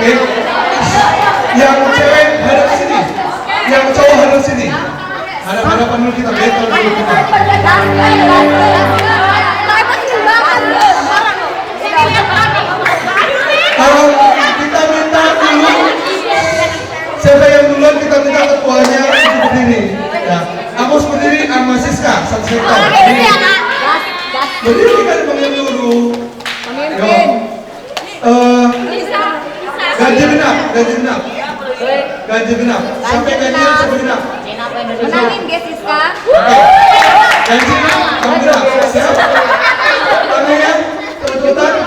Oke. Yang cewek hadap sini. Yang cowok hadap sini. Hadap-hadapan dulu kita, battle dulu kita. Kita minta dulu. Siapa yang duluan kita minta ketuanya untuk berdiri. Ya. Aku berdiri sama Siska, satu sektor. Berdiri kan dipanggil dulu. Pemimpin. Ganjil genap. Sampai ganjil sampai genap. Menangin guys Siska. Ganjil sampai genap. Siap? Tangannya tertutup.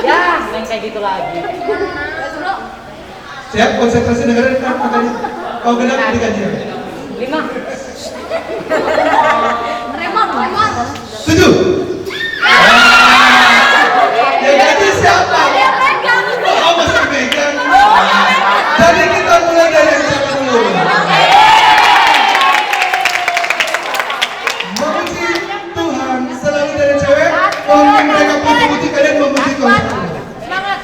Ya, main kayak gitu lagi. Siap, konsentrasi dengerin kan makanya. Kau genap di ganjil. 5. Remon. 7. Yang ganjil siapa? Oh, masih pegang. Jadi kita mulai dari yang siapa dulu? Memuji Tuhan selalu dari cewek. Kalau mereka puji-puji kalian memuji Tuhan. Semangat.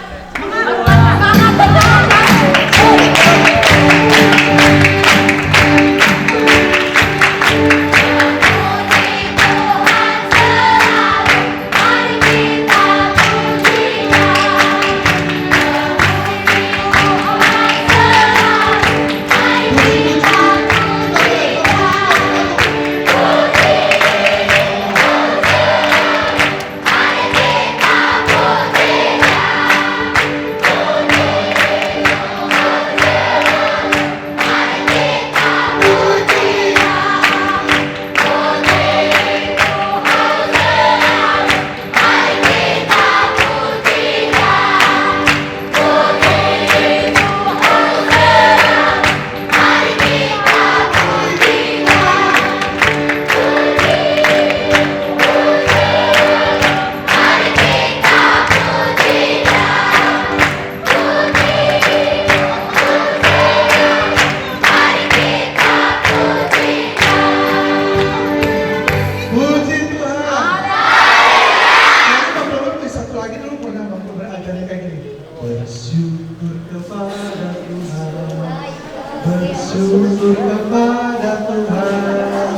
Bersyukur kepada Tuhan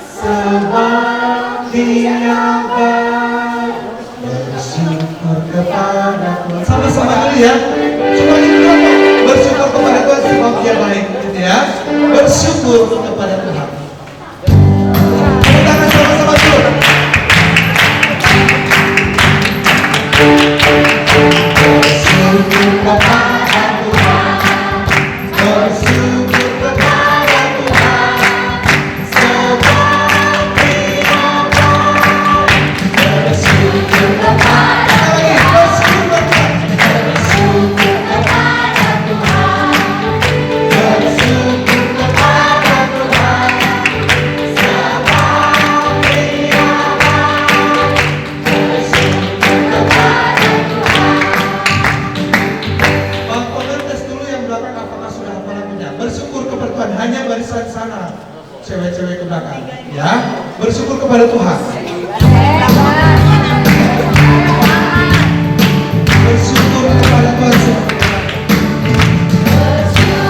sebab Dia baik. Bersyukur kepada Tuhan. Sama-sama dulu ya. Cuma ini dulu. Bersyukur kepada Tuhan sebab Dia baik, gitu ya. Bersyukur kepada Tuhan. Tepuk tangan sama-sama dulu. Bersyukur kepada hanya barisan sana, cewek-cewek ke belakang, ya. Bersyukur kepada Tuhan. Bersyukur kepada Tuhan. Bersyukur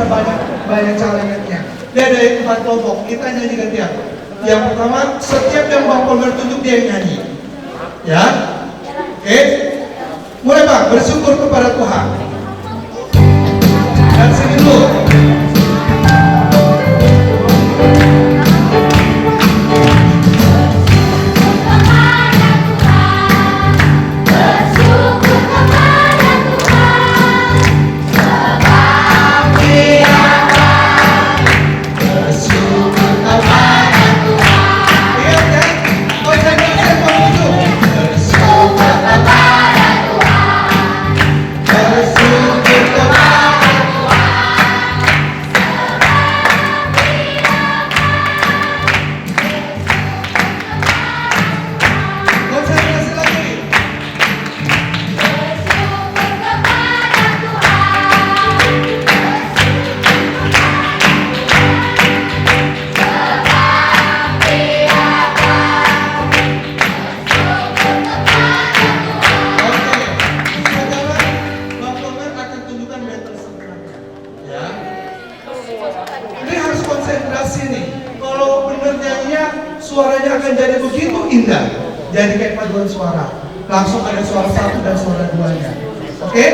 banyak cara ingatnya. Dia ada 4 kelompok, kita nyanyi gantian. Yang pertama, setiap yang Bang Polmer tunjuk dia yang nyanyi. Ya, oke. Mulai Bang, bersyukur kepada Tuhan. Dan sini dulu. Suaranya akan jadi begitu indah, jadi kayak paduan suara. Langsung ada suara 1 dan suara 2-nya. Oke?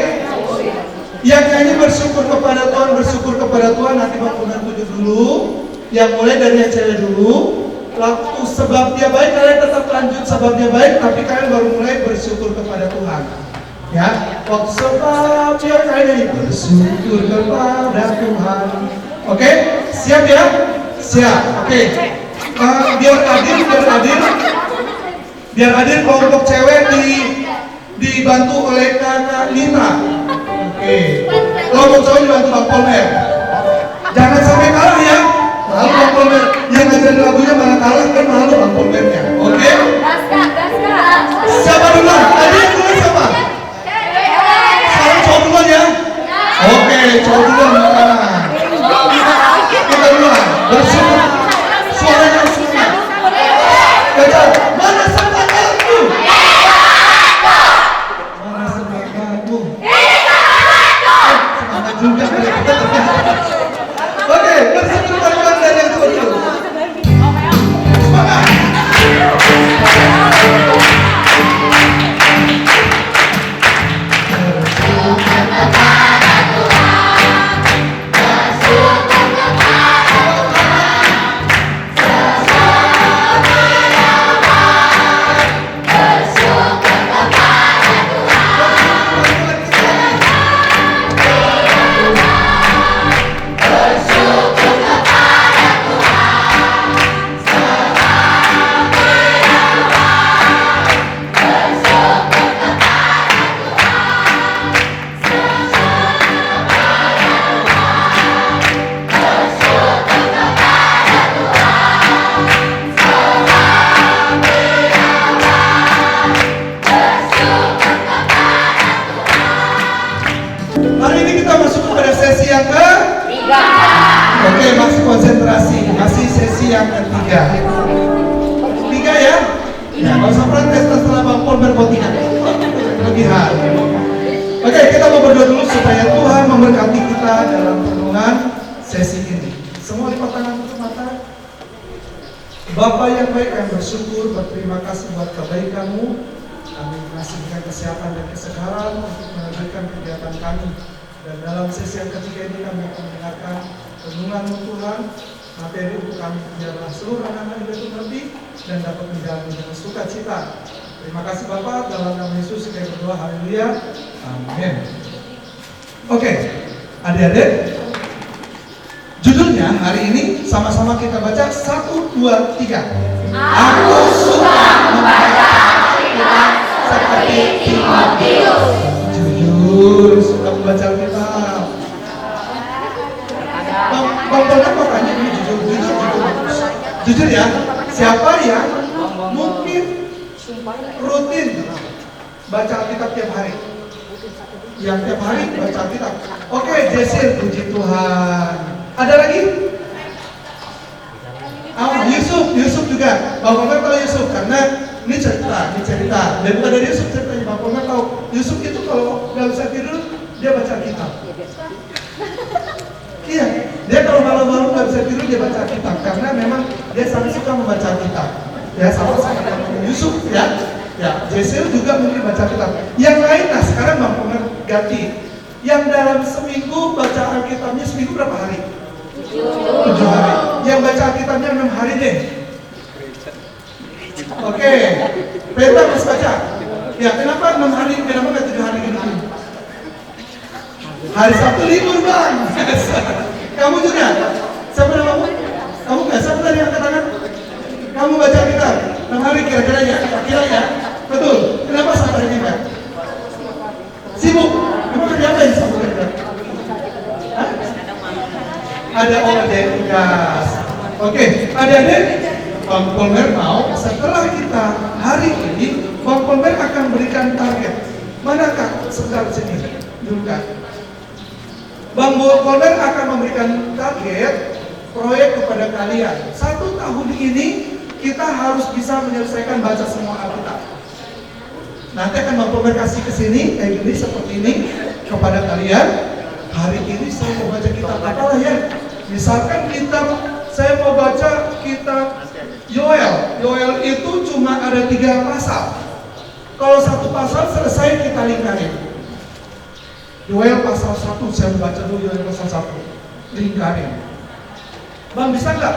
Yang nyanyi bersyukur kepada Tuhan, nanti Bang Polmer tunjuk dulu. Yang mulai dari yang cewek dulu. Waktu sebab dia baik, kalian tetap lanjut sebab dia baik, tapi kalian baru mulai bersyukur kepada Tuhan. Ya, waktu sebab dia kalian nyanyi bersyukur kepada Tuhan. Oke? Siap ya? Siap. Oke. Biar adil kelompok cewek dibantu oleh Kakak Nita. Oke. Kelompok cowok dibantu Bang Polmer. Jangan sampai kalah ya. Malu Bang Polmer yang ngajarin lagunya malah kalah, kan malu Bang Polmernya. Oke? Siapa duluan? Adil duluan siapa? Sekarang cowok duluan ya. Oke, cowok duluan. Kita duluan. Bersyukur. Suaranya semua. Kejar. Mana semangatmu? Mana semangatmu? Semangat juga mereka. Oke, bersyukur kepada dari yang tua dulu. Semangat. Hari ini kita masuk kepada sesi yang ketiga. Oke, masih konsentrasi, masih sesi yang ketiga. Tiga ya? Ya, nggak usah protes setelah Bang Polmer botingan. Kelebihan. Oke, kita mau berdoa dulu supaya Tuhan memberkati kita dalam renungan sesi ini. Semua lipat tangan tutup mata. Bapa yang baik, kami bersyukur, berterima kasih buat kebaikan-Mu. Kami kasihkan kesehatan dan kesegaran untuk melanjutkan kegiatan kami. Dan dalam sesi yang ketiga ini kami akan mendengarkan renungan Tuhan. Materi untuk kami biarlah seluruh anak-anak itu mengerti dan dapat menjalani dengan sukacita. Terima kasih Bapak, dalam nama Yesus kami berdoa, haleluya, amin. Oke, adik-adik, judulnya hari ini sama-sama kita baca 1, 2, 3. Aku suka membaca Alkitab seperti Timotius. Jujur, suka membaca Alkitab. Bang Polmer kok tanya ini jujur ya. Siapa yang mungkin rutin baca Alkitab tiap hari? Yang tiap hari baca Alkitab. Oke, Jesir, puji Tuhan. Ada lagi? Yusuf juga. Bang Polmer tahu Yusuf karena ini cerita. Dan bukan dari Yusuf ceritanya, Bang Polmer tahu. Yusuf itu kalau nggak bisa tidur, dia baca Alkitab. Iya, dia kalau malam-malam nggak bisa tidur dia baca Alkitab karena memang dia sangat suka membaca Alkitab. Ya sama dengan Yusuf ya. Ya, Jesel juga mungkin baca Alkitab. Yang lain, nah sekarang Bang Pomer ganti. Yang dalam seminggu baca Alkitabnya seminggu berapa hari? 7 hari. Yang baca Alkitabnya 6 hari deh. Oke, Peta harus baca. Ya, kenapa 6 hari? Kenapa nggak 7 hari gitu? Hari Sabtu libur Bang. Kamu juga? Siapa namamu? Kamu nggak? Siapa tadi angkat tangan? Kamu baca Alkitab 6 hari kira-kira ya? Kira ya? Betul. Kenapa sampai hari ini Pak? Sibuk. Kamu kerja apa yang sibuk? Ada tugas. Oke, adik-adik, Bang Pomer mau setelah kita hari ini, Bang Pomer akan berikan target. Manakah? Sebentar sini, dulu kan. Bang Pomer akan memberikan target proyek kepada kalian. 1 tahun ini kita harus bisa menyelesaikan baca semua Alkitab. Nanti akan Bang Pomer kasih ke sini kayak gini seperti ini kepada kalian. Hari ini saya mau baca kitab apalah ya. Misalkan kitab saya mau baca kitab Yoel. Yoel itu cuma ada 3 pasal. Kalau 1 pasal selesai kita lingkarin. Yoel pasal 1 saya baca dulu Yoel pasal 1. Lingkarin. Bang bisa nggak?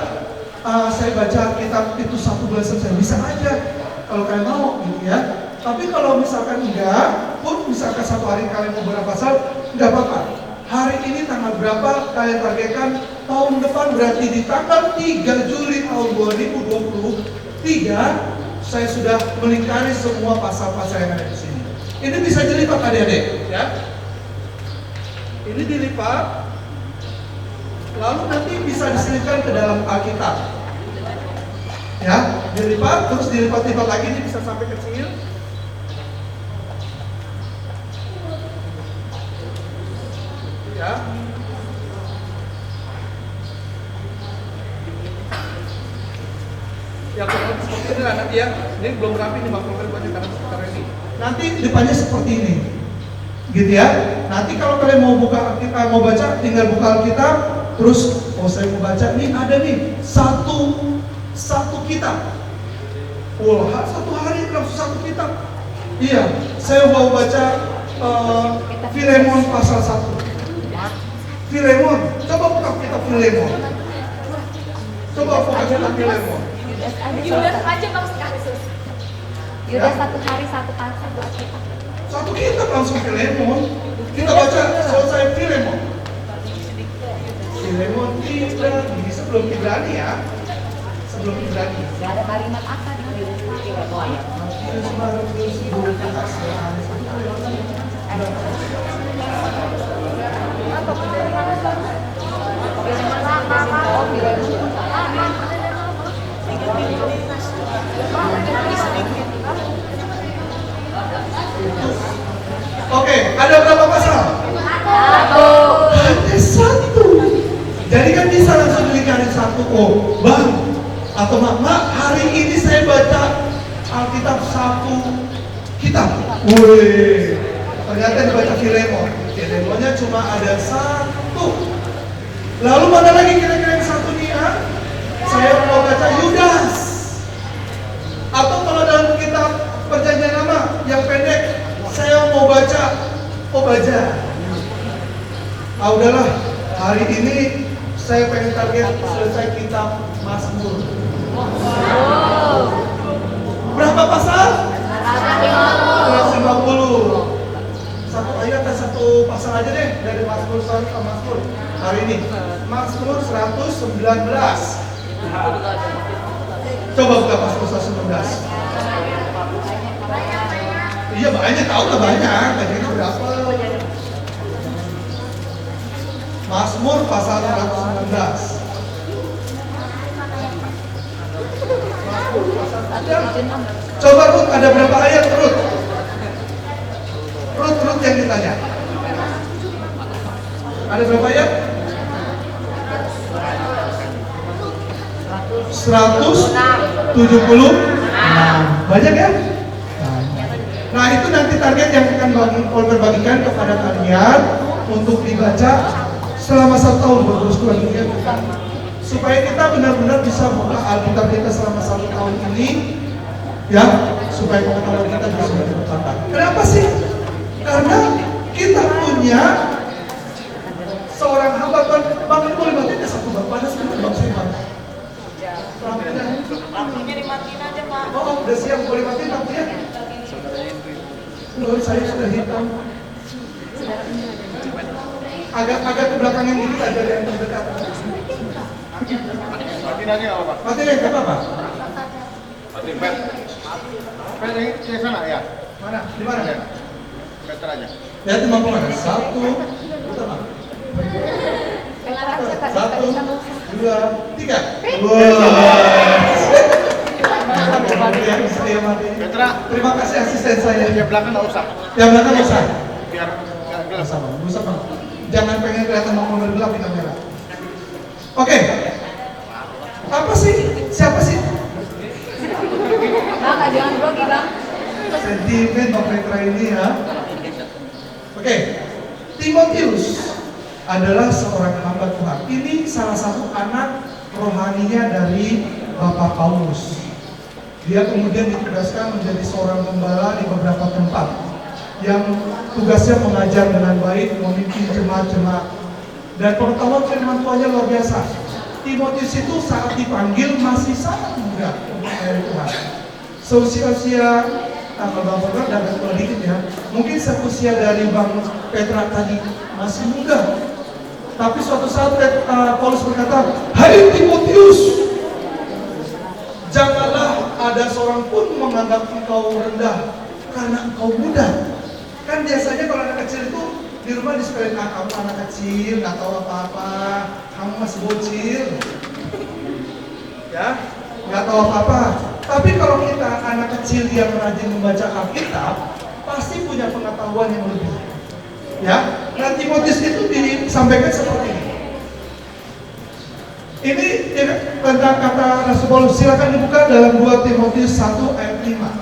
Saya baca kitab itu 1 bulan selesai. Bisa aja kalau kalian mau gitu ya. Tapi kalau misalkan enggak pun misalkan 1 hari kalian mau berapa pasal, enggak apa-apa. Hari ini tanggal berapa kalian targetkan, tahun depan berarti di tanggal 3 Juli tahun 2023 saya sudah melingkari semua pasal-pasal yang ada di sini. Ini bisa dilipat adik-adik ya. Ini dilipat lalu nanti bisa diselipkan ke dalam Alkitab. Ya, dilipat terus dilipat-lipat lagi, ini bisa sampai kecil. Ya. Ya kurang seperti ini lah nanti ya. Ini belum rapi nih Bang Pomer buatnya karena sekitar ini. Nanti depannya seperti ini, gitu ya. Nanti kalau kalian mau buka Alkitab, mau baca, tinggal buka Alkitab. Terus, oh saya mau baca nih ada nih satu kitab. Wah, 1 hari langsung 1 kitab. Iya, saya mau baca Filemon pasal 1. Filemon, coba buka kitab Filemon. Coba buka kitab Filemon. Yudas aja Bang sekali. Yudas 1 hari 1 pasal 1 kitab langsung Filemon. Kita baca selesai Filemon. Filemon Ibrani, sebelum Ibrani ya. Sebelum Ibrani. Gak ada kalimat akad di Yudas 1. Oke, ada berapa pasal? 1. Ada 1. Jadi kan bisa langsung dikali 1. Oh, Bang atau Mak, hari ini saya baca Alkitab 1 kitab. Wih, ternyata dibaca Filemon. Filemonnya cuma ada 1. Lalu mana lagi kira-kira yang 1 nih ya? Saya mau baca Yudas. Atau kalau dalam kitab Perjanjian Lama yang pendek, saya mau baca Obadya. Udahlah, hari ini saya pengen target selesai kitab Mazmur. Berapa pasal? 150. 1 ayat dan 1 pasal aja deh dari Mazmur sampai ke Mazmur. Hari ini Mazmur 119. Coba buka Mazmur 119. Iya banyak, tahu nggak banyak, tadi itu berapa? Mazmur pasal 119. Coba Ruth, ada berapa ayat Ruth? Ruth yang ditanya. Ada berapa ayat? 176. Banyak ya? Nah itu nanti target yang akan Bang Pomer bagikan kepada kalian untuk dibaca selama 1 tahun buat persekutuan dunia, supaya kita benar-benar bisa buka Alkitab kita selama 1 tahun ini, ya, supaya pengetahuan kita bisa bertambah. Kenapa sih? Karena kita punya seorang hamba Tuhan. Bang, ini boleh matiin ya satu bang, panas kan bang saya bang. Lampunya dimatiin aja Pak. Oh, udah siap, boleh matiin lampunya? Loh, saya sudah hitam. Agak ke belakangnya dikit aja yang terdekat. Matiin aja nggak apa-apa. Matiin ya, nggak apa-apa. Matiin pen. Pen ini di sana ya. Mana? Di mana? Meter aja. Lihat di mampu mana? 1, utama. 1, 2, 3. Petra, Terima kasih asisten saya. yang belakang nggak usah. Yang belakang nggak usah. Biar nggak gelap. Sama, bisa bang. Jangan pengen kelihatan mau bergelap di kamera. Oke. Apa sih? Siapa sih? Bang, jangan grogi bang. Sentimen Bang Petra ini ya. Oke. Timotius adalah seorang hamba Tuhan. Ini salah satu anak rohaninya dari Bapak Paulus. Dia kemudian ditugaskan menjadi seorang gembala di beberapa tempat yang tugasnya mengajar dengan baik, memimpin jemaat-jemaat, dan pengetahuan firman Tuhannya luar biasa. Timotius itu saat dipanggil masih sangat muda untuk melayani Tuhan. Seusia-usia, kalau Bang Petra dapat tua dikit ya, mungkin seusia dari Bang Petra tadi, masih muda. Tapi suatu saat Paulus berkata, "Hai Timotius, janganlah ada seorang pun menganggap engkau rendah karena engkau muda." Kan biasanya kalau anak kecil itu di rumah disepelin, kamu anak kecil, nggak tahu apa-apa, kamu masih bocil, ya, nggak tahu apa-apa. Tapi kalau kita anak kecil yang rajin membaca Alkitab, pasti punya pengetahuan yang lebih. Ya, nah Timotius itu disampaikan seperti ini. Ini tentang kata Rasul Paulus. Silakan dibuka dalam 2 Timotius 1 ayat 5.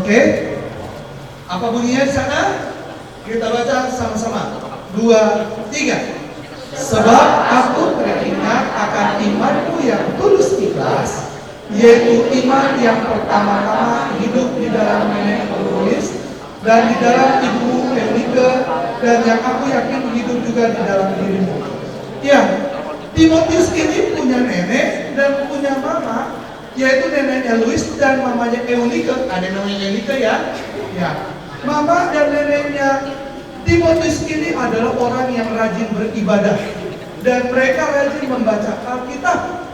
Oke, apa bunyinya di sana? Kita baca sama-sama. 2, 3. Sebab aku teringat akan imanmu yang tulus ikhlas, yaitu iman yang pertama-tama hidup di dalam nenek Lois dan di dalam ibu Eunike, dan yang aku yakin hidup juga di dalam dirimu. Ya, Timotius ini punya nenek dan punya mama, yaitu neneknya Lois dan mamanya Eunike. Ada namanya Eunike ya? Ya. Mama dan neneknya Timotius ini adalah orang yang rajin beribadah dan mereka rajin membaca Alkitab.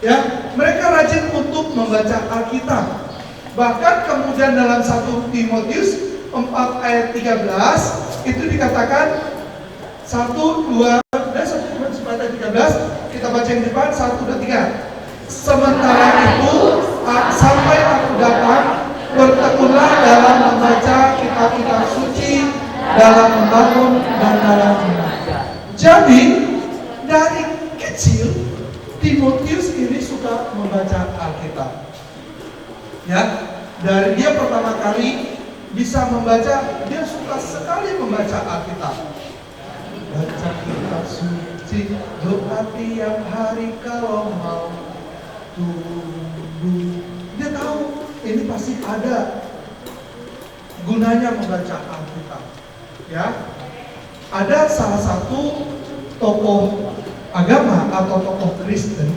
Ya, mereka rajin untuk membaca Alkitab. Bahkan kemudian dalam 1 Timotius 4 ayat 13 itu dikatakan 1, 2, dan 1 Timotius 4 ayat 13 kita baca yang depan 1, 2, 3. Sementara itu sampai aku datang, bertekunlah dalam membaca kitab-kitab suci, dalam membangun dan dalam iman. Jadi dari kecil Timotius ini suka membaca Alkitab. Ya, dari dia pertama kali bisa membaca, dia suka sekali membaca Alkitab. Baca kitab suci, doa tiap hari kalau mau tunggu. Dia tahu ini pasti ada gunanya membaca Alkitab. Ya, ada salah satu tokoh agama atau tokoh Kristen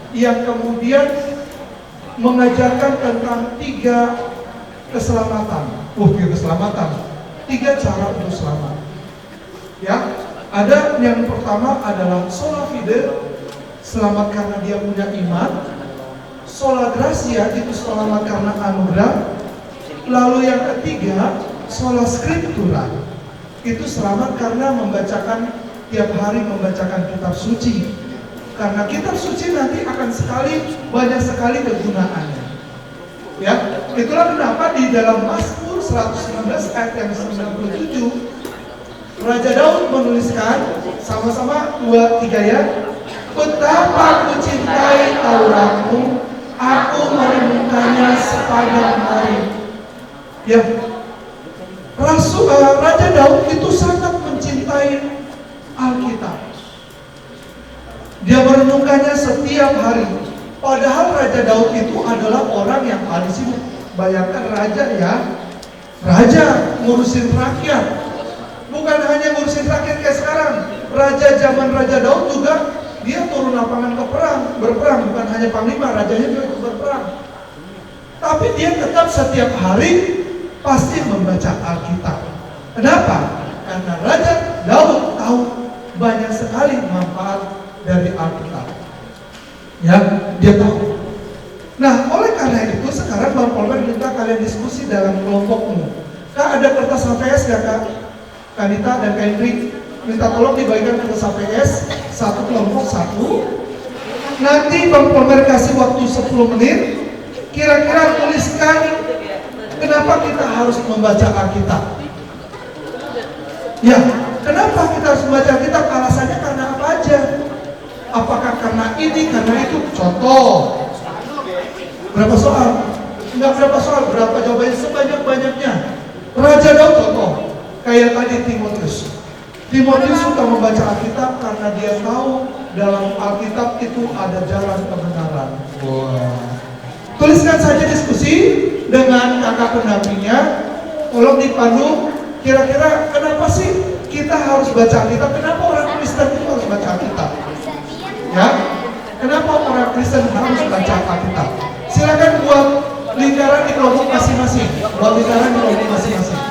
yang kemudian mengajarkan tentang 3 keselamatan. 3 keselamatan, 3 cara untuk selamat. Ya, ada yang pertama adalah sola fide, selamat karena dia punya iman. Sola gratia, itu selamat karena anugerah. Lalu yang ketiga, sola scriptura, itu selamat karena membacakan tiap hari, membacakan kitab suci. Karena kitab suci nanti akan banyak sekali kegunaannya. Ya, itulah kenapa di dalam Mazmur 119 ayat yang 97 Raja Daud menuliskan, sama-sama 2, 3 ya. Betapa ku cintai Tauratmu, aku merenungkannya sepanjang hari. Ya, Raja Daud itu sangat mencintai Alkitab. Dia merenungkannya setiap hari. Padahal Raja Daud itu adalah orang yang paling sibuk. Bayangkan raja ya, raja ngurusin rakyat. Bukan hanya ngurusin rakyat kayak sekarang. Raja zaman Raja Daud juga dia turun lapangan ke berperang. Bukan hanya panglima, rajanya juga ikut berperang. Tapi dia tetap setiap hari pasti membaca Alkitab. Kenapa? Karena Raja Daud tahu banyak sekali manfaat dari Alkitab. Ya, dia tahu. Nah, oleh karena itu sekarang Bang Polmer minta kalian diskusi dalam kelompokmu. Kak, ada kertas HVS gak Kak? Kanita dan Kak Indri minta tolong dibagikan kertas HVS satu kelompok satu. Nanti Bang Polmer kasih waktu 10 menit. Kira-kira tuliskan kenapa kita harus membaca Alkitab. Ya, kenapa kita harus membaca Alkitab? Alasannya karena apa aja? Apakah karena ini, karena itu? Contoh. Berapa soal? Enggak berapa soal, berapa jawabannya? Sebanyak-banyaknya. Raja Daud contoh. Kayak tadi Timotius. Timotius suka membaca Alkitab karena dia tahu dalam Alkitab itu ada jalan kebenaran. Wow. Tuliskan saja diskusi dengan kakak pendampingnya. Tolong dipandu. Kira-kira kenapa sih kita harus baca Alkitab? Kenapa orang Kristen itu harus baca Alkitab? Ya, kenapa orang Kristen harus baca Alkitab? Silakan buat lingkaran di kelompok masing-masing. Buat lingkaran di kelompok masing-masing.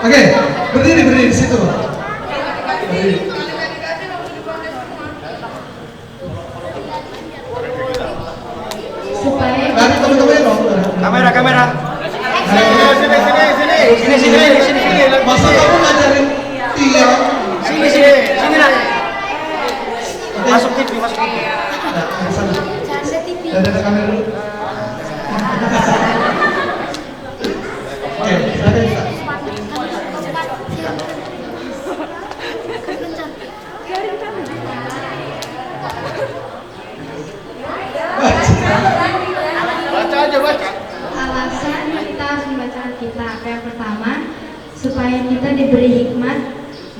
Oke, berdiri di situ. Berdiri. Supaya Nah, teman-teman dong. Kamera. Sini. Masa kamu ngajarin Tia? Sini nak. Masuk TV. Nah, ke sana. canda TV. Ada kamera dulu. Oke, silakan Bisa. Baca. Alasan kita harus membaca Alkitab. Yang pertama, supaya kita diberi hikmat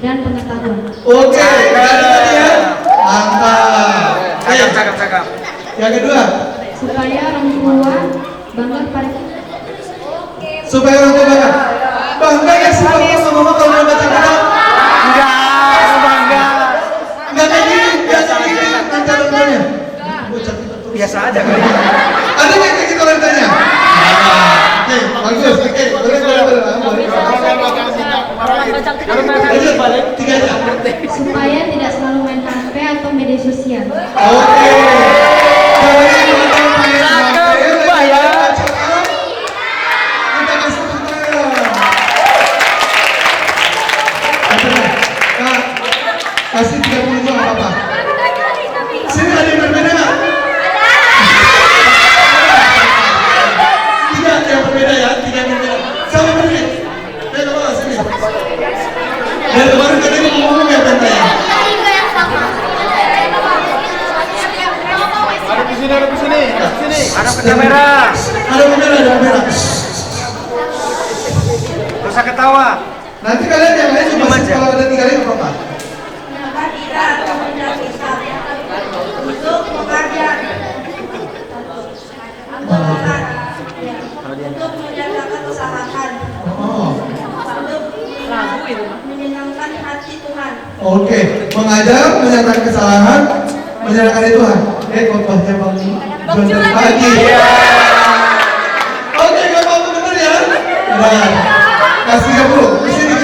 dan pengetahuan. Oke, tadi ya. Mantap. Cakap. Yang kedua, Supaya orang tua bangga pada kita. supaya orang tua bangga ya sih papa sama mama kalau udah baca kitab. Enggak. Enggak kayak gini, biasa gini nanti orang tuanya. Bocah kita tuh. Biasa aja kali. Ada nggak kayak gitu orang tanya? Oke, bagus. Oke, boleh. Lanjut, tiga aja. Supaya tidak selalu main HP atau media sosial. Oke. Jadi teman-teman main HP, berubah ya. kita kasih tepuk tangan. Nah, kasih 30 juga nggak apa-apa. Sini ada yang berbeda nggak? Tiga yang berbeda ya, tiga yang berbeda. Sama berdiri. Coba sini. Dari kemarin katanya ngomong ya tentanya. Ada di sini. Ada ke kamera. Ada kamera. Gak usah ketawa. Nanti kalian yang lain juga Diam aja. kalau ada 3 kali nggak apa-apa. Untuk menjalankan usahakan, Oh, menyenangkan hati Tuhan. oke. Mengajar, menyatakan kesalahan, menyerahkan itu Tuhan. Khotbahnya Bang John dari pagi. Oke, nggak apa-apa bener ya. Benar. Kasih 30. Kesini.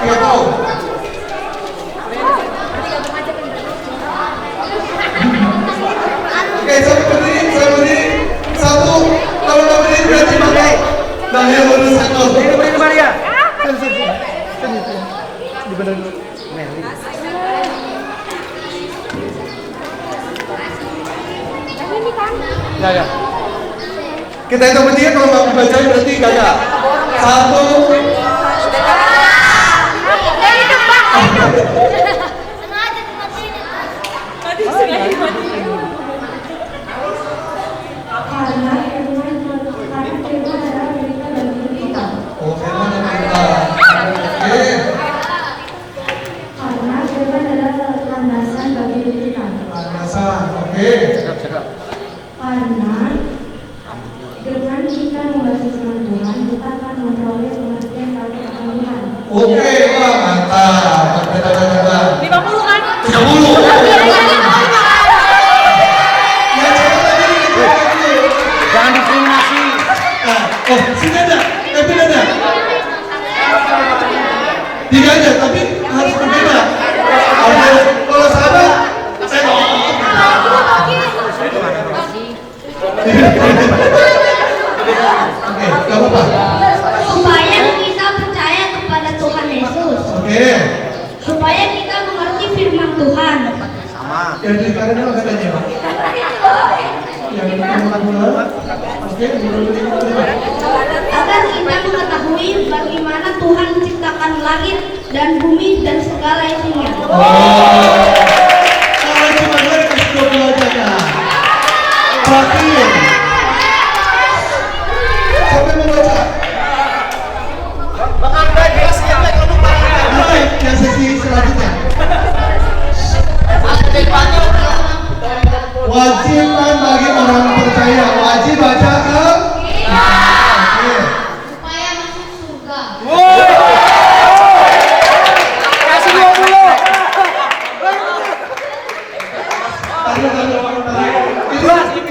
30. Oke, saya berdiri. Satu. Kalau nggak berdiri berarti pakai. Nah, yang lurus satu. Ini Maria. Ya. Kita hitung bertiga kalau nggak dibacain berarti gagal. Satu. Oh, firman yang kita. Oke. Karena firman adalah landasan bagi hidup kita. Landasan. Oke. Cakap. Karena dengan kita membaca firman Tuhan, kita akan memperoleh pengertian kali akan Tuhan. Oke, wah mantap. Benar. 50 kan? 30. Ya, coba tadi itu. Jangan diskriminasi. Nah, oh, sini ada. Kevin ada. 3 aja, tapi harus berbeda. Oke, kalau sahabat, saya ngomong. Oke, gak apa-apa. Supaya kita percaya kepada Tuhan Yesus. Oke. Supaya kita mengerti firman Tuhan. Sama. Yang di kanan dulu katanya, Pak. Yang di kanan dulu. Oke, dulu. Agar kita mengetahui bagaimana Tuhan menciptakan langit dan bumi dan segala isinya. Oh. Kalau cuma gue dikasih 20 aja, Kak. Perhatiin. Siapa yang mau baca? Oke, yang sesi selanjutnya. Wajibkan bagi orang percaya. Wajib baca ke? Oke. Supaya masuk surga. Kasih 20.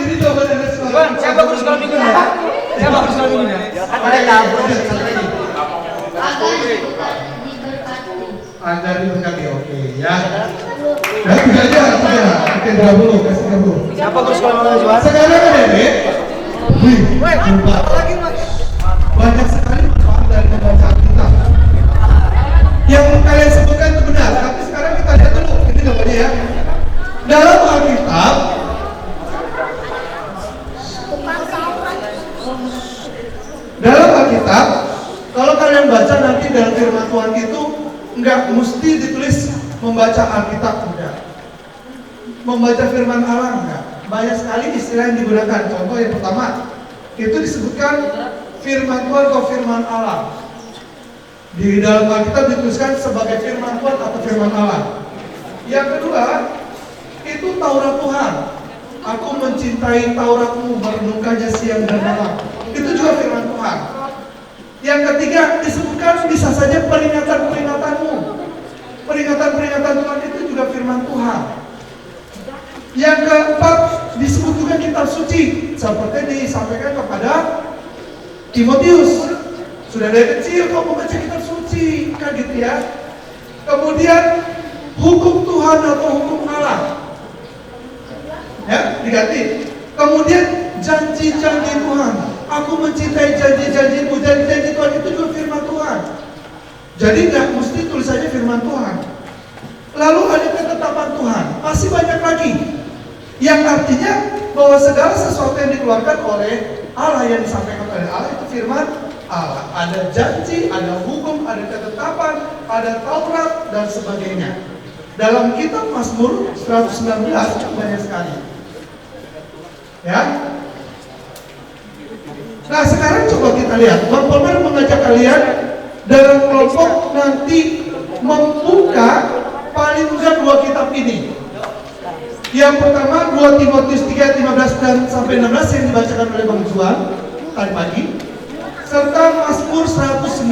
Ini jawaban dari sekolah. Siapa guru sekolah minggunya? Siapa guru sekolah minggunya? Ada kabur. agar diberkati. Oke ya. Nah, tiga aja, tiga. Oke, 30, kasih 30. Siapa terus kalau mau juara? Sekarang adik-adik, banyak sekali manfaat dari membaca Alkitab. Yang kalian sebutkan itu benar, tapi sekarang kita lihat dulu, ini namanya ya. Dalam Alkitab, kalau kalian baca nanti dalam firman Tuhan itu nggak mesti ditulis membaca Alkitab, enggak. Membaca firman Allah enggak. Banyak sekali istilah yang digunakan. Contoh yang pertama, itu disebutkan firman Tuhan atau firman Allah. Di dalam Alkitab dituliskan sebagai firman Tuhan atau firman Allah. Yang kedua, itu Taurat Tuhan. Aku mencintai Tauratmu, merenungkannya siang dan malam. Itu juga firman Tuhan. Yang ketiga, disebutkan bisa saja peringatan-peringatanmu. Peringatan-peringatan Tuhan itu juga firman Tuhan. Yang keempat, disebut juga kitab suci, seperti disampaikan kepada Timotius. Sudah dari kecil kau membaca kitab suci, kan gitu ya. Kemudian hukum Tuhan atau hukum Allah, ya diganti. Kemudian janji-janji Tuhan. Aku mencintai janji-janjimu. Janji-janji Tuhan itu juga firman Tuhan. Jadi nggak mesti tulisannya firman Tuhan. Lalu ada ketetapan Tuhan, masih banyak lagi. Yang artinya bahwa segala sesuatu yang dikeluarkan oleh Allah, yang disampaikan oleh Allah itu firman Allah. Ada janji, ada hukum, ada ketetapan, ada Taurat dan sebagainya. Dalam kitab Mazmur 119 banyak sekali. Ya. Nah sekarang coba kita lihat, Bang Polman mengajak kalian dalam kelompok nanti membuka paling enggak dua kitab ini. Yang pertama 2 Timotius 3, 15 dan sampai 16 yang dibacakan oleh Bang Juan tadi pagi, serta Mazmur 119.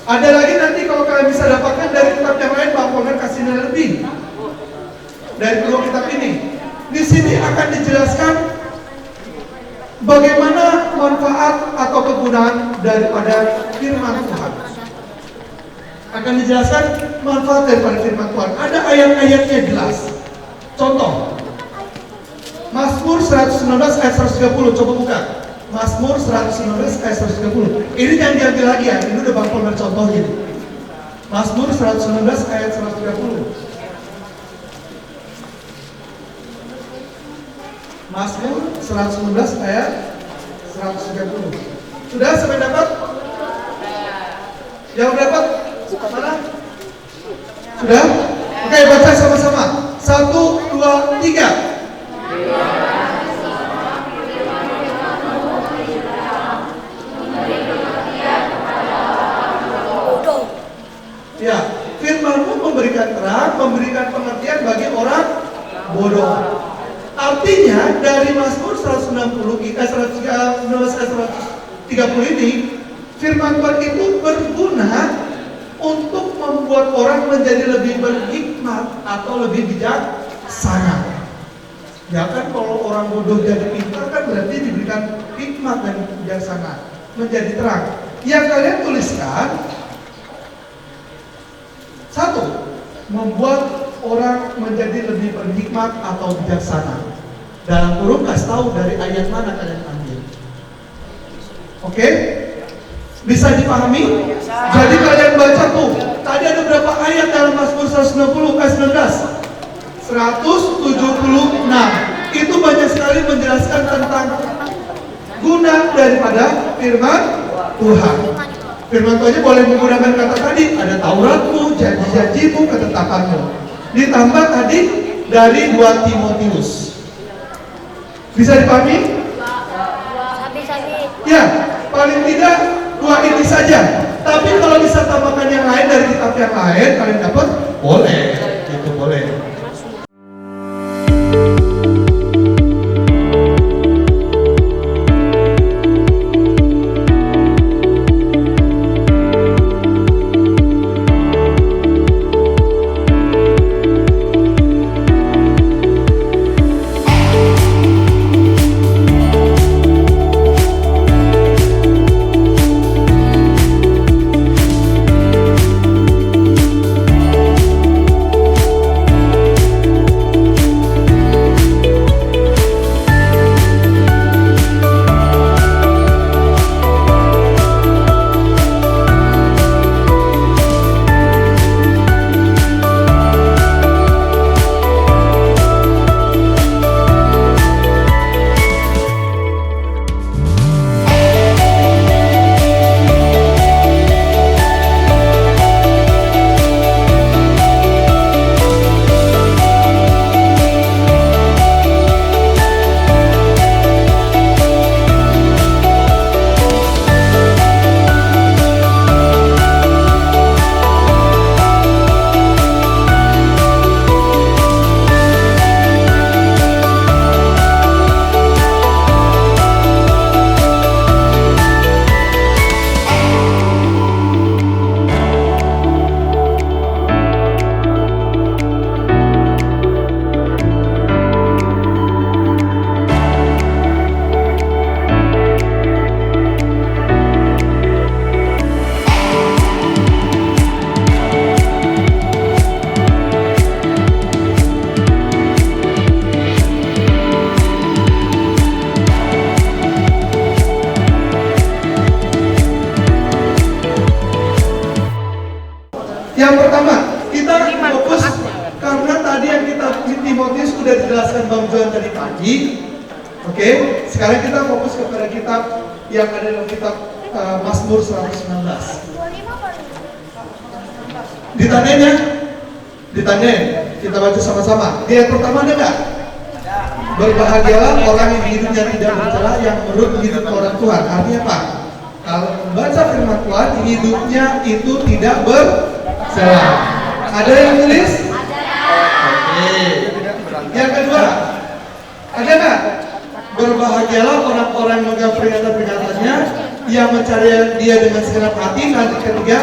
Ada lagi nanti kalau kalian bisa dapatkan dari kitab yang lain, Bang Polman kasih nilai lebih dari kedua kitab ini. Di sini akan dijelaskan bagaimana manfaat atau kegunaan daripada firman Tuhan. Akan dijelaskan manfaat daripada firman Tuhan. Ada ayat-ayatnya jelas. Contoh, Mazmur 119 ayat 130. Coba buka Mazmur 119 ayat 130. Ini jangan diambil lagi ya, ini udah Bang Polman contohin. Mazmur 119 ayat 130. Mazmur 119 ayat 130. Sudah sampai dapat? Yang dapat? Mana? Sudah? Oke, baca sama-sama. 1, 2, 3. Ya, firman-Mu memberikan terang, memberikan pengertian bagi orang bodoh. Artinya dari Mazmur 130 ini, firman Tuhan itu berguna untuk membuat orang menjadi lebih berhikmat atau lebih bijaksana. Ya kan, kalau orang bodoh jadi pintar kan berarti diberikan hikmat dan bijaksana, menjadi terang. Yang kalian tuliskan, 1, membuat orang menjadi lebih berhikmat atau bijaksana. Dalam kurung kasih tahu dari ayat mana kalian ambil. Oke? Bisa dipahami? Jadi kalian baca tuh. Tadi ada berapa ayat dalam Mazmur 160 ayat 19? 176. Itu banyak sekali menjelaskan tentang guna daripada firman Tuhan. Firman Tuhannya boleh menggunakan kata tadi, ada Tauratmu, janji-janjimu, ketetapanmu. Ditambah tadi dari 2 Timotius. Bisa dipahami? Ya, paling tidak 2 ini saja. Tapi kalau bisa tambahkan yang lain dari kitab yang lain, kalian dapat, boleh, itu boleh. lagi. Oke, sekarang kita fokus kepada kitab yang ada dalam kitab Mazmur 119. Ditandain ya? Ditandain. Kita baca sama-sama. Di ayat pertama ada nggak? Berbahagialah orang yang hidupnya tidak bercela, yang menurut hidup orang Tuhan. Artinya apa? Kalau membaca firman Tuhan, hidupnya itu tidak bercela. Ada yang tulis? Oke. Yang kedua, ada nggak? Berbahagialah orang-orang yang memegang peringatan-peringatannya, yang mencari dia dengan segenap hati. Nanti ketiga,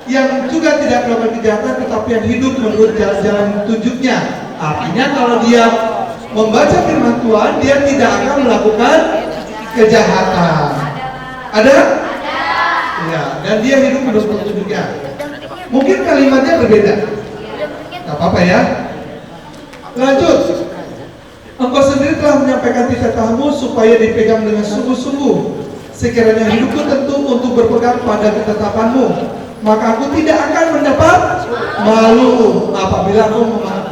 yang juga tidak melakukan kejahatan, tetapi yang hidup menurut jalan-jalan tunjuknya. Artinya kalau dia membaca firman Tuhan, dia tidak akan melakukan kejahatan. Ada? Ya, dan dia hidup menurut petunjuknya. Mungkin kalimatnya berbeda. Gak apa-apa ya. Lanjut. Engkau sendiri telah menyampaikan titah-titahmu supaya dipegang dengan sungguh-sungguh. Sekiranya hidupku tentu untuk berpegang pada ketetapanmu, maka aku tidak akan mendapat malu apabila aku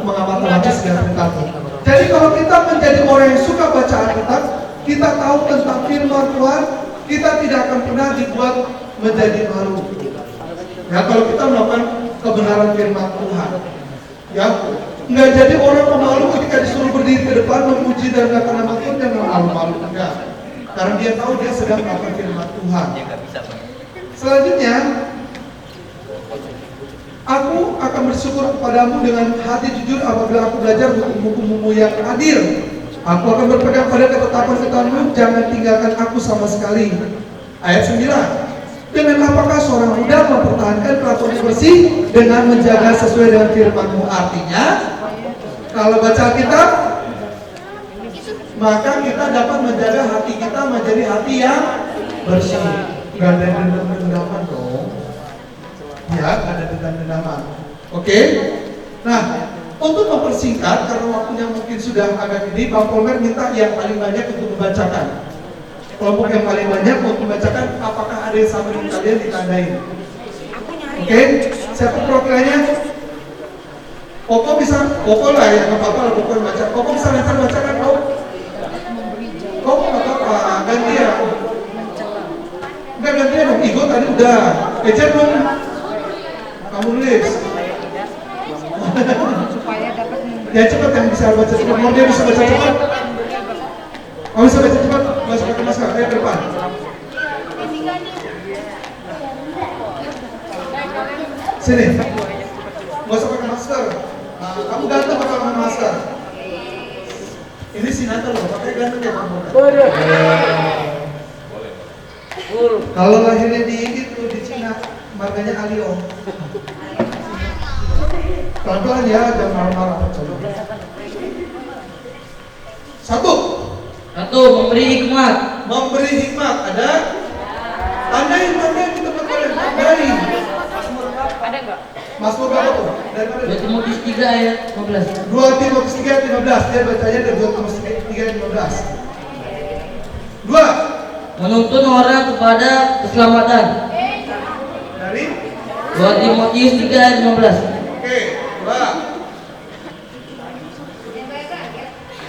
mengamati segala perintahmu. Jadi kalau kita menjadi orang yang suka baca Alkitab, kita tahu tentang firman Tuhan, kita tidak akan pernah dibuat menjadi malu. Ya, kalau kita melakukan kebenaran firman Tuhan, ya, nggak jadi orang pemalu ketika disuruh berdiri ke depan memuji dan mengatakan nama Tuhan dan malu-malu, enggak. Karena dia tahu dia sedang melakukan firman Tuhan. Selanjutnya, aku akan bersyukur kepadamu dengan hati jujur apabila aku belajar hukum-hukum-mu yang adil. Aku akan berpegang pada ketetapan-ketetapanmu, jangan tinggalkan aku sama sekali. Ayat 9. Dengan apakah seorang muda mempertahankan kelakuan bersih dengan menjaga sesuai dengan firman-Mu? Artinya, kalau baca Alkitab, maka kita dapat menjaga hati kita menjadi hati yang bersih. Gak ada dendam-dendaman dong. Ya, ada dendam-dendaman. Oke? Nah, untuk mempersingkat, karena waktunya mungkin sudah agak ini, Bang Polmer minta yang paling banyak untuk membacakan. Kelompok yang paling banyak untuk membacakan, apakah ada yang sama dengan kalian ditandain? Oke? Siapa perwakilannya? Koko bisa, Koko lah ya, nggak apa-apa lah Koko yang baca. Koko bisa lancar bacakan, Koko? Koko nggak apa-apa, ganti ya. Enggak ganti ya dong, Igo tadi udah. Ejen dong. Kamu nulis. Ya cepat yang bisa baca cepat, mau dia bisa baca cepat. Kamu bisa baca cepat, nggak usah pakai masker, ayo ke depan. Sini, nggak usah pakai masker. Kamu ganteng pakai masker. Ini sinetron loh, pakai ganteng ya kamu. Kalau lahirnya di Cina, marganya Alio. Pelan-pelan ya, jangan marah-marah. Satu, memberi hikmat. Memberi hikmat, ada? Tandai di tempat kalian, tandai. Ada enggak? Mazmur berapa tuh? Dari mana? 2 Timotius 3 ayat 15. 2 Timotius 3 ayat 15. Dia bacanya dari 2 Timotius 3 ayat 15. 2. Menuntun orang kepada keselamatan. Dari 2 Timotius 3 ayat 15. Oke, 2.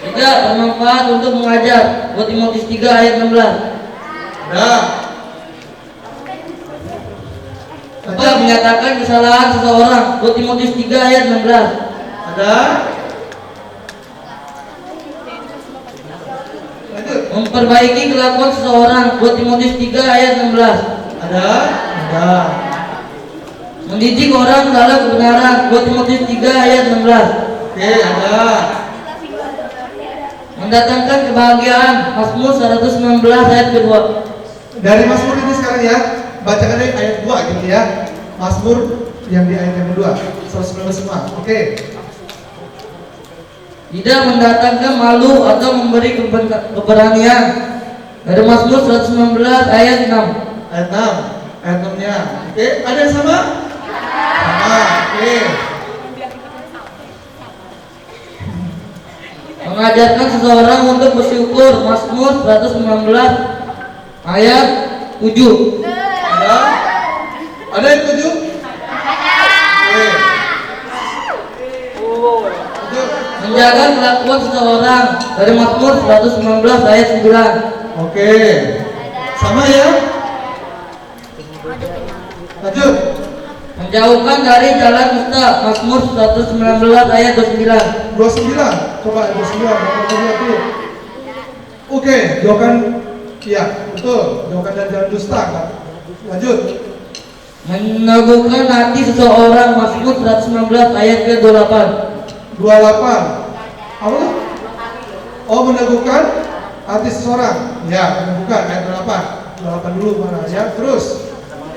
Tidak bermanfaat untuk mengajar. 2 Timotius 3 ayat 16. Ada. Tidak menyatakan kesalahan seseorang. 2 Timotius 3 ayat 16. Ada. Lanjut. Memperbaiki kelakuan seseorang. 2 Timotius 3 ayat 16. Ada. Ada. Mendidik orang dalam kebenaran. 2 Timotius 3 ayat 16. Oke, ada. Mendatangkan kebahagiaan. Mazmur 119 ayat kedua. Dari Mazmur ini sekarang ya, bacakan dari ayat 2 gitu ya. Mazmur yang di ayat yang kedua, 119 semua. Oke. Tidak mendatangkan malu atau memberi keberanian. Dari Mazmur 119 ayat 6. Ayat 6. Ayat 6-nya. Oke, ada yang sama? Sama. Oke. Mengajarkan seseorang untuk bersyukur. Mazmur 119 ayat 7. Ada? Ada yang 7? Oke. 7. menjaga kelakuan seseorang dari Mazmur 119 ayat 9. Oke. Sama ya? Lanjut. Menjauhkan dari jalan dusta, Mazmur 119 ayat 29. 29. Coba 29. Dulu. Oke, jauhkan. Iya, betul. Jauhkan dari jalan dusta. Kan? Lanjut. Meneguhkan hati seseorang, Mazmur 119 ayat ke-28. 28. Apa? Oh, meneguhkan hati seseorang. Ya, meneguhkan ayat 28. 28 dulu mana ya? Terus.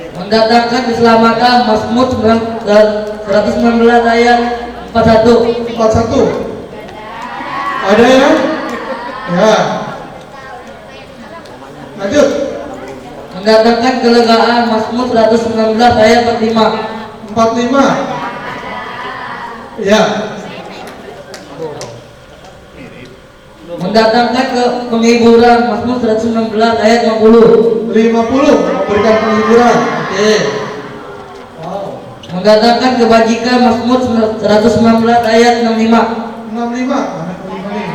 Mendatangkan keselamatan, Mazmur 119 ayat 41. 41. Ada ya? Ya. Lanjut. Mendatangkan kelegaan, Mazmur 119 ayat 45. 45. Ya. Mendatangkan penghiburan, Mazmur 119 ayat 50. 50. Memberikan penghiburan. Oke. Wow. Mendatangkan kebajikan, Mazmur 119 ayat 65. 65. Mana 65 nih?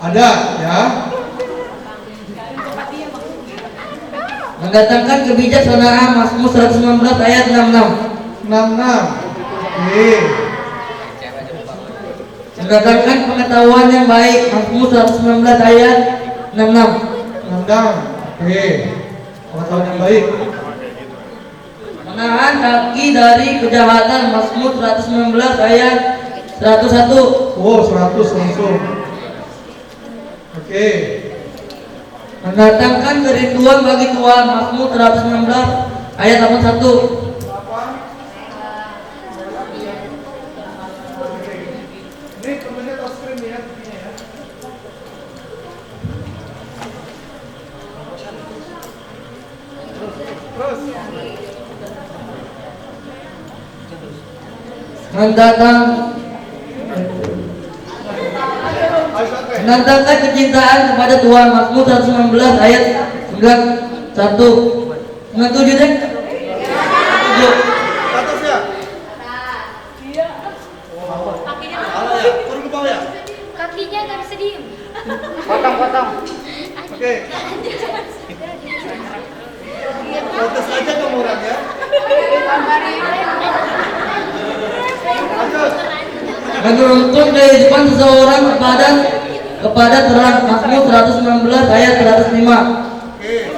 Ada ya. Mendatangkan kebijaksanaan, Mazmur 119 ayat 66. 66. Oke. Mendatangkan pengetahuan yang baik, Mazmur 119 ayat 66. 66. Oke. Pengetahuan yang baik. Menahan kaki dari kejahatan, Mazmur 119 ayat 101. Oh, 100 langsung. Oke. Mendatangkan kerinduan bagi Tuhan, Mazmur 119 ayat 81. Ini temennya touch screen ya. Terus. Mendatangkan kecintaan kepada Tuhan, Mazmur 119 ayat 91. 97 deh. 7. Atas ya. Kakinya nggak bisa diem. Potong. Oke. Protes aja kamu orang ya. Lanjut. Menuntun kehidupan seseorang kepada terang, Mazmur 119 ayat 105. Oke.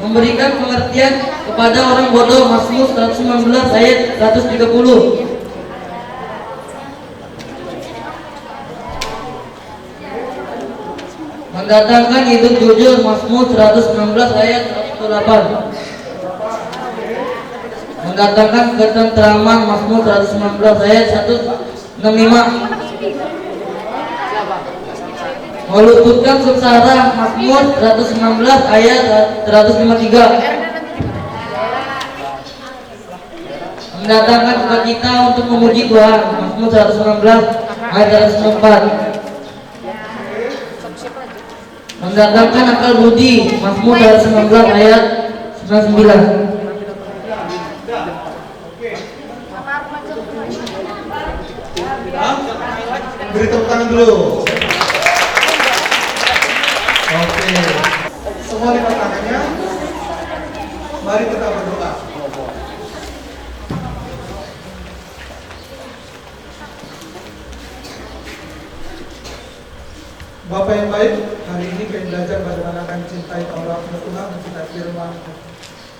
Memberikan pengertian kepada orang bodoh, Mazmur 119 ayat 130. Mendatangkan hidup jujur, Mazmur 119 ayat 108. Mendatangkan ketentraman, Mazmur 119 ayat 165. Meluputkan sengsara, Mazmur 119 ayat 153. Mendatangkan sukacita untuk memuji Tuhan, Mazmur 119 ayat 104. Mendatangkan akal budi, Mazmur 119 ayat 99. Beri tepuk tangan dulu. Oke. Semua lipat tangannya. Mari kita berdoa. Bapak yang baik, hari ini kami belajar bagaimana kami cintai Tauratmu Tuhan, mencintai firman.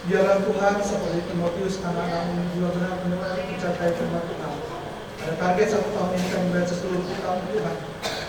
Biarlah Tuhan seperti Timotius anak-anakmu juga benar-benar mencintai firman Tuhan. Ada target 1 tahun ini kami baca seluruh kitab Tuhan.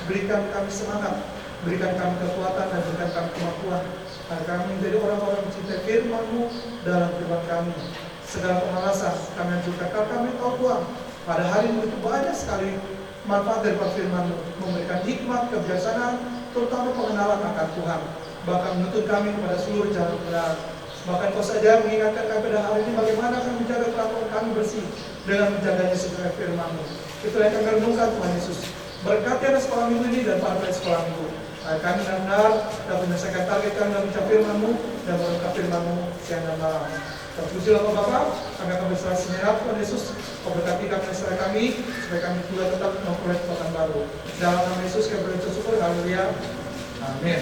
Berikan kami semangat, berikan kami kekuatan dan berikan kami kemampuan agar kami menjadi orang-orang mencintai firman-Mu dalam kehidupan kami. Segala pemalasan kami ajukan kalau kami tahu Tuhan pada hari ini itu banyak sekali manfaat dari firman-Mu, memberikan hikmat, kebijaksanaan, terutama pengenalan akan Tuhan, bahkan menuntut kami kepada seluruh jalan benar. Bahkan Kau saja mengingatkan kami pada hari ini bagaimana kami menjaga kelakuan kami bersih dengan menjaganya sesuai firman-Mu. Itulah yang kami renungkan Tuhan Yesus. Berkati anak sekolah minggu ini dan para sekolah minggu. Kami benar-benar dapat menyelesaikan target kami dalam mencari firman-Mu dan mengungkap firman-Mu siang dan malam. Terpujilah Kau Bapa, kami akan berserah senyap Tuhan Yesus. Kau berkati kami serta kami, supaya kami juga tetap memperoleh kekuatan baru. Dalam nama Yesus kami bersyukur, haleluya. Amin.